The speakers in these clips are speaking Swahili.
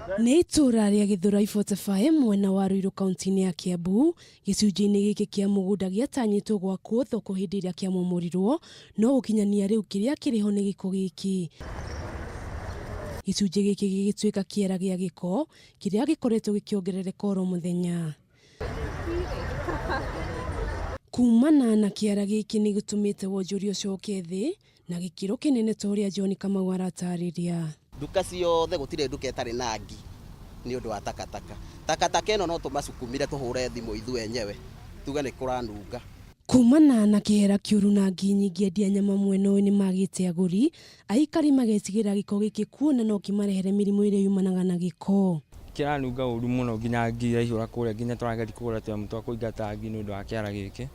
Nĩ itũra rĩa Gĩthũrai 45 mwena wa Ruiru kaunti-inĩ ya Kiambu, gĩcunjĩ-inĩ gĩkĩ kĩa mũgũnda gĩatanyĩtwo gwakwo thoko hĩndĩ ĩrĩa kĩamũmũrirwo, no gũkinyania rĩu kĩrĩa kĩrĩho nĩ gĩko gĩkĩ. Gĩcunjĩ gĩkĩ gĩgĩtuĩka kĩara gĩa gĩko kĩrĩa gĩkoretwo gĩkĩongerereka oro mũthenya. Kumana na kĩara gĩkĩ nĩ gĩtũmĩte wonjoria ũcoke thĩ na gĩkĩro kĩnene ta ũrĩa John Kamau aratarĩria. Duka ciothe gũtirĩ duka ĩtarĩ na ngi nĩ ũndũ wa takataka. Takataka ĩno no tũmacukumire tũhũre thimũ ithuĩ enyewe tuge nĩ kũranunga. Kumana na kĩhera kĩũru na ngi nyingĩ endia nyama mwena ũyũ nĩ magĩte agũri, aikari magecigira gĩko gĩkĩ kuona no kĩmarehere mĩrimũ ĩrĩa yumanaga na gĩko. Kĩranunga ũru mũno nginya ngi iraihũra kũrĩa nginya tũrageria kũgũra tũnyamũ twa kũingata ngi nĩ ũndũ wa kĩara gĩkĩ.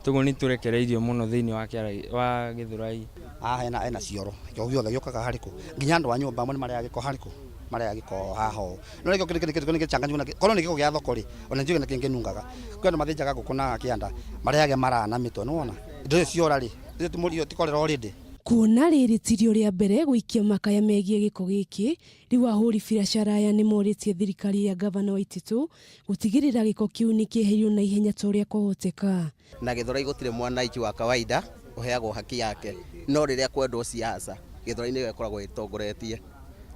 Toguo nĩ tũrekereirio mũno thĩinĩ wa kĩara wa Gĩthũrai. Hena cioro gĩothe gĩũkaga harĩkũ nginya andũ a nyũmba amwe nĩ marĩa gĩko harĩkũ marĩa gĩko haho no nĩ gĩcanganywo korwo nĩ gĩko gĩa thoko rĩ ona njuge nĩ kĩngĩnungaga kwĩ andũ mathĩnjaga ngũkũ na kĩanda marĩage marana mĩtwe nĩwona indo icio ciora rĩ tũmũrio tikorera already. Kuona rĩrĩ tirio rĩa mbere gũikia makaya megiĩ gĩko gĩkĩ, rĩu ahũri biacara aya nĩ morĩtie thirikari ya gavana Waititu gũtigĩrĩra gĩko kĩu nĩ kĩeherio na ihenya ta ũrĩa kwahoteka. Na Gĩthũrai gũtirĩ mwananchi wa kawaida ũheagwo haki yake, no rĩrĩa kwendwo siasa Gĩthũrai nĩyo ĩkoragwo ĩtongoretie,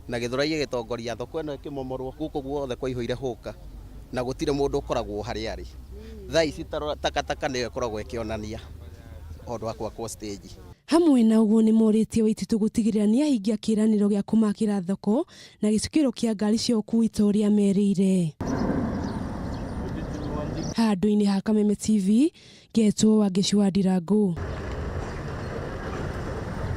na Gĩthũrai ĩgĩtongoria thoko ĩno ĩkĩmomorwo gũkũ guothe kwaihũire hũka na gũtirĩ mũndũ ũkoragwo harĩa arĩ. Thaa ici takataka nĩyo ĩkoragwo ĩkĩonania ũndũ wa gwakwo stage. Hamwe na ũguo nĩ morĩtie Waititu gũtigĩrĩra nĩ ahingia kĩĩranĩro gĩa kũmakĩra thoko na gĩcukĩro kĩa ngari cia ũkui ta ũrĩa merĩire. Handũ-inĩ ha Kameme TV, Getwo Wangeci wa Ndirangũ.